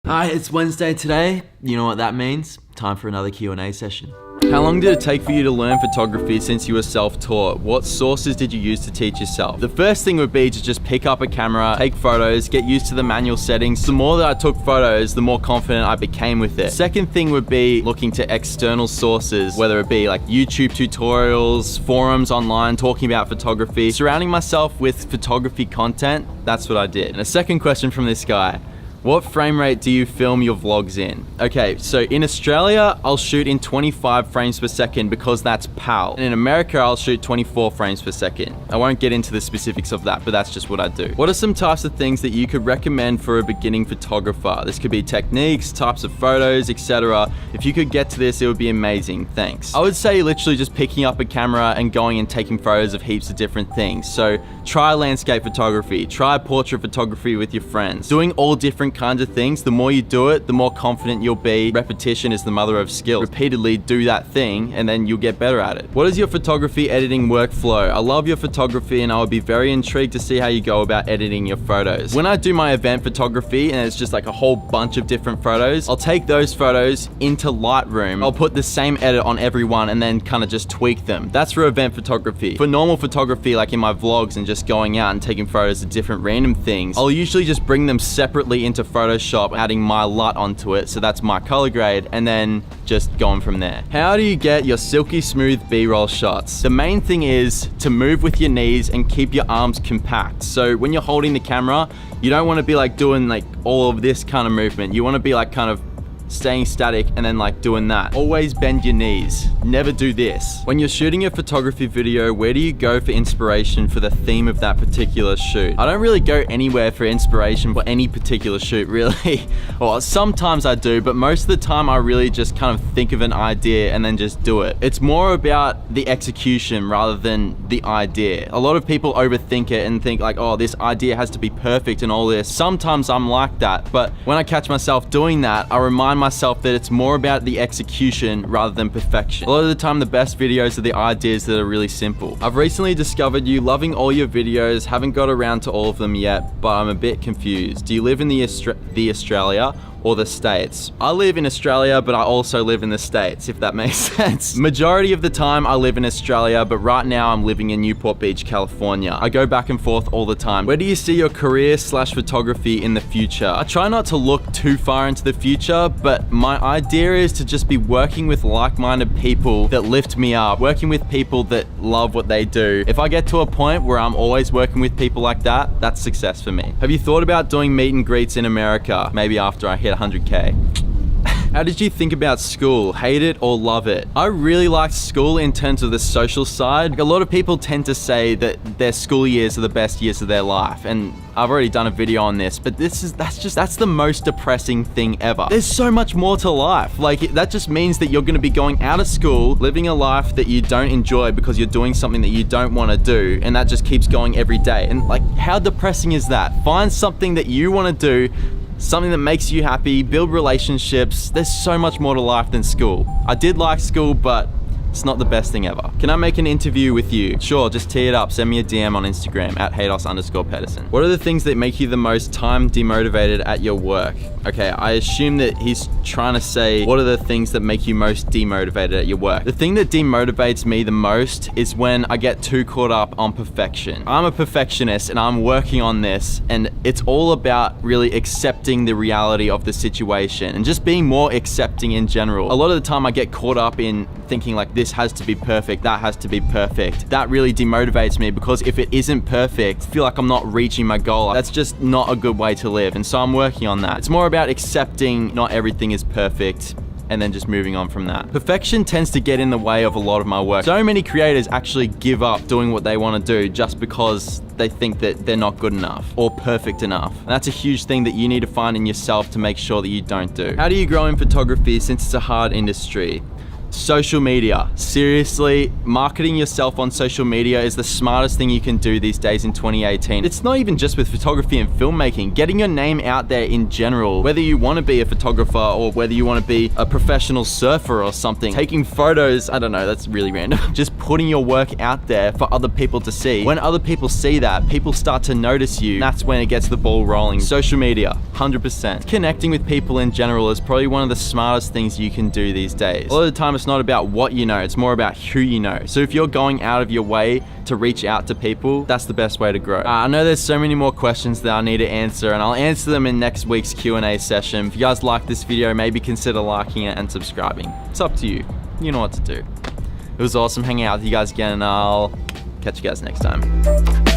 Hi, it's Wednesday today. You know what that means? Time for another Q&A session. How long did it take for you to learn photography since you were self-taught? What sources did you use to teach yourself? The first thing would be to just pick up a camera, take photos, get used to the manual settings. The more that I took photos, the more confident I became with it. Second thing would be looking to external sources, whether it be like YouTube tutorials, forums online talking about photography. Surrounding myself with photography content, that's what I did. And a second question from this guy. What frame rate do you film your vlogs in? Okay, so in Australia, I'll shoot in 25 frames per second because that's PAL. And in America, I'll shoot 24 frames per second. I won't get into the specifics of that, but that's just what I do. What are some types of things that you could recommend for a beginning photographer? This could be techniques, types of photos, etc. If you could get to this, it would be amazing, thanks. I would say literally just picking up a camera and going and taking photos of heaps of different things. So try landscape photography, try portrait photography with your friends. Doing all different kinds of things. The more you do it, the more confident you'll be. Repetition is the mother of skill. Repeatedly do that thing and then you'll get better at it. What is your photography editing workflow? I love your photography and I would be very intrigued to see how you go about editing your photos. When I do my event photography and it's just like a whole bunch of different photos, I'll take those photos into Lightroom. I'll put the same edit on every one and then kind of just tweak them. That's for event photography. For normal photography, like in my vlogs and just going out and taking photos of different random things, I'll usually just bring them separately into Photoshop, adding my LUT onto it, so that's my color grade, and then just going from there. How do you get your silky smooth B-roll shots? The main thing is to move with your knees and keep your arms compact. So when you're holding the camera, you don't want to be like doing like all of this kind of movement. You want to be like kind of staying static and then like doing that. Always bend your knees. Never do this. When you're shooting a photography video, where do you go for inspiration for the theme of that particular shoot? I don't really go anywhere for inspiration for any particular shoot, really. Well, sometimes I do, but most of the time I really just kind of think of an idea and then just do it. It's more about the execution rather than the idea. A lot of people overthink it and think like, oh, this idea has to be perfect and all this. Sometimes I'm like that, but when I catch myself doing that, I remind myself that it's more about the execution rather than perfection. A lot of the time, the best videos are the ideas that are really simple. I've recently discovered you, loving all your videos, haven't got around to all of them yet, but I'm a bit confused. Do you live in the Australia or the States? I live in Australia, but I also live in the States, if that makes sense. Majority of the time I live in Australia, but right now I'm living in Newport Beach, California. I go back and forth all the time. Where do you see your career / photography in the future? I try not to look too far into the future, but my idea is to just be working with like-minded people that lift me up, working with people that love what they do. If I get to a point where I'm always working with people like that, that's success for me. Have you thought about doing meet and greets in America? Maybe after I hit 100K. How did you think about school? Hate it or love it? I really liked school in terms of the social side. A lot of people tend to say that their school years are the best years of their life, and I've already done a video on this, but that's the most depressing thing ever. There's so much more to life. Like, that just means that you're gonna be going out of school, living a life that you don't enjoy because you're doing something that you don't wanna do, and that just keeps going every day. And like, how depressing is that? Find something that you wanna do, something that makes you happy, build relationships. There's so much more to life than school. I did like school, but it's not the best thing ever. Can I make an interview with you? Sure, just tee it up. Send me a DM on Instagram at Hayden_Pedersen. What are the things that make you the most time demotivated at your work? Okay, I assume that he's trying to say, what are the things that make you most demotivated at your work? The thing that demotivates me the most is when I get too caught up on perfection. I'm a perfectionist and I'm working on this, and it's all about really accepting the reality of the situation and just being more accepting in general. A lot of the time I get caught up in thinking like, this has to be perfect, that has to be perfect. That really demotivates me, because if it isn't perfect, I feel like I'm not reaching my goal. That's just not a good way to live, and so I'm working on that. It's more about accepting not everything is perfect and then just moving on from that. Perfection tends to get in the way of a lot of my work. So many creators actually give up doing what they want to do just because they think that they're not good enough or perfect enough. And that's a huge thing that you need to find in yourself to make sure that you don't do. How do you grow in photography since it's a hard industry? Social media. Seriously, marketing yourself on social media is the smartest thing you can do these days in 2018. It's not even just with photography and filmmaking. Getting your name out there in general, whether you want to be a photographer or whether you want to be a professional surfer or something, taking photos, I don't know, that's really random. Just putting your work out there for other people to see. When other people see that, people start to notice you. That's when it gets the ball rolling. Social media, 100%. Connecting with people in general is probably one of the smartest things you can do these days. A lot of the time, it's not about what you know, it's more about who you know. So if you're going out of your way to reach out to people, that's the best way to grow. I know there's so many more questions that I need to answer, and I'll answer them in next week's Q&A session. If you guys like this video, maybe consider liking it and subscribing. It's up to you. You know what to do. It was awesome hanging out with you guys again, and I'll catch you guys next time.